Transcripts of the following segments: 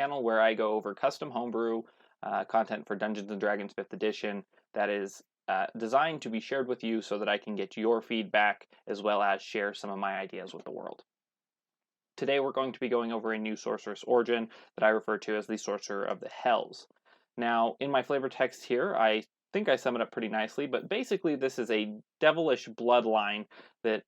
channel where I go over custom homebrew content for Dungeons & Dragons 5th edition that is designed to be shared with you so that I can get your feedback as well as share some of my ideas with the world. Today we're going to be going over a new sorceress origin that I refer to as the Sorcerer of the Hells. Now, in my flavor text here, I think I sum it up pretty nicely, but basically this is a devilish bloodline that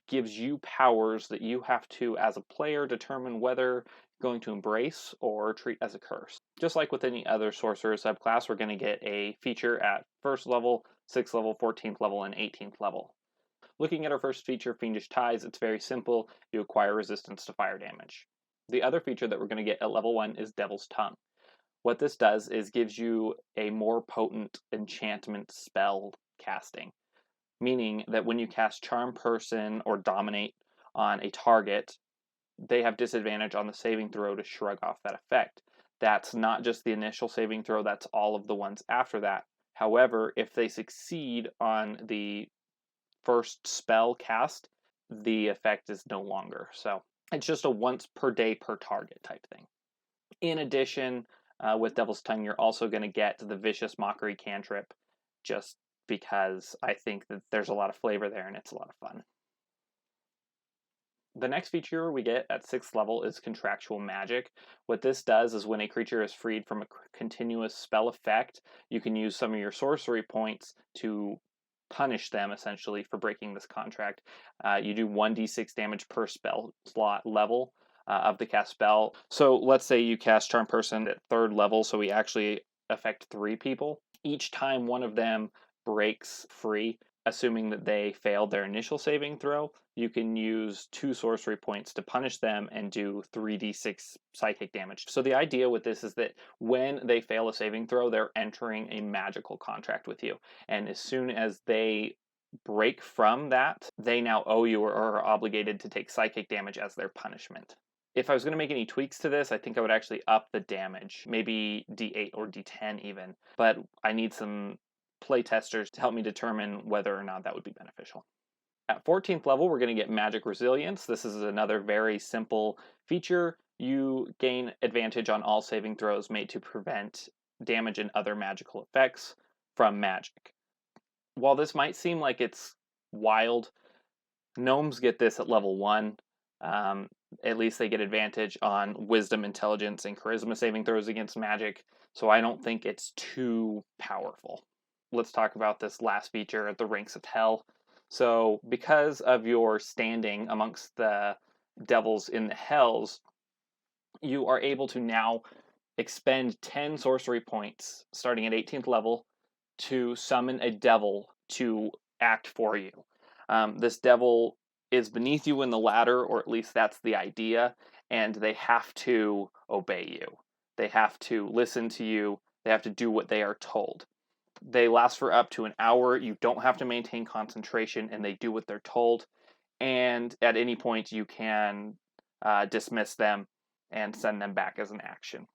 gives you powers that you have to, as a player, determine whether you're going to embrace or treat as a curse. Just like with any other sorcerer subclass, we're going to get a feature at 1st level, 6th level, 14th level, and 18th level. Looking at our first feature, Fiendish Eyes, it's very simple. You acquire resistance to fire damage. The other feature that we're going to get at level 1 is Devil's Tongue. What this does is gives you a more potent enchantment spell casting, meaning that when you cast Charm Person or Dominate on a target, they have disadvantage on the saving throw to shrug off that effect. That's not just the initial saving throw, that's all of the ones after that. However, if they succeed on the first spell cast, the effect is no longer. So it's just a once per day per target type thing. In addition, with Devil's Tongue, you're also going to get the Vicious Mockery cantrip, just because I think that there's a lot of flavor there and it's a lot of fun. The next feature we get at 6th level is Contractual Magic. What this does is when a creature is freed from a continuous spell effect, you can use some of your sorcery points to punish them, essentially, for breaking this contract. You do 1d6 damage per spell slot level of the cast spell. So let's say you cast Charm Person at 3rd level, so we actually affect 3 people. Each time one of them breaks free, assuming that they failed their initial saving throw, you can use 2 sorcery points to punish them and do 3d6 psychic damage. So the idea with this is that when they fail a saving throw, they're entering a magical contract with you. And as soon as they break from that, they now owe you or are obligated to take psychic damage as their punishment. If I was going to make any tweaks to this, I think I would actually up the damage, maybe d8 or d10 even, but I need some playtesters to help me determine whether or not that would be beneficial. At 14th level, we're going to get Magic Resilience. This is another very simple feature. You gain advantage on all saving throws made to prevent damage and other magical effects from magic. While this might seem like it's wild, gnomes get this at level 1. At least they get advantage on Wisdom, Intelligence, and Charisma saving throws against magic, so I don't think it's too powerful. Let's talk about this last feature, the Ranks of Hell. So because of your standing amongst the devils in the hells, you are able to now expend 10 sorcery points starting at 18th level to summon a devil to act for you. This devil is beneath you in the ladder, or at least that's the idea, and they have to obey you. They have to listen to you. They have to do what they are told. They last for up to an hour. You don't have to maintain concentration, and they do what they're told. And at any point, you can dismiss them and send them back as an action.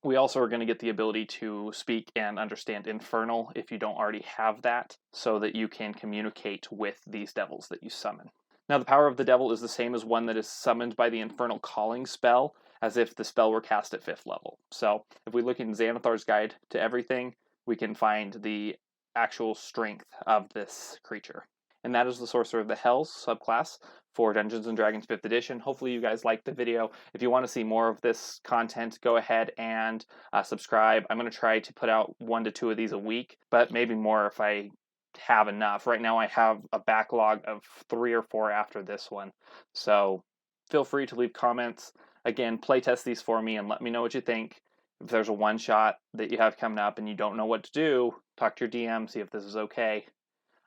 We also are going to get the ability to speak and understand Infernal if you don't already have that, so that you can communicate with these devils that you summon. Now, the power of the devil is the same as one that is summoned by the Infernal Calling spell, as if the spell were cast at 5th level. So if we look in Xanathar's Guide to Everything, we can find the actual strength of this creature. And that is the Sorcerer of the Hells subclass for Dungeons & Dragons 5th edition. Hopefully you guys liked the video. If you want to see more of this content, go ahead and subscribe. I'm going to try to put out 1 to 2 of these a week, but maybe more if I have enough. Right now I have a backlog of 3 or 4 after this one. So feel free to leave comments. Again, playtest these for me and let me know what you think. If there's a one-shot that you have coming up and you don't know what to do, talk to your DM, see if this is okay.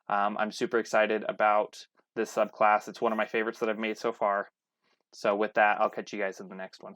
I'm super excited about this subclass. It's one of my favorites that I've made so far. So with that, I'll catch you guys in the next one.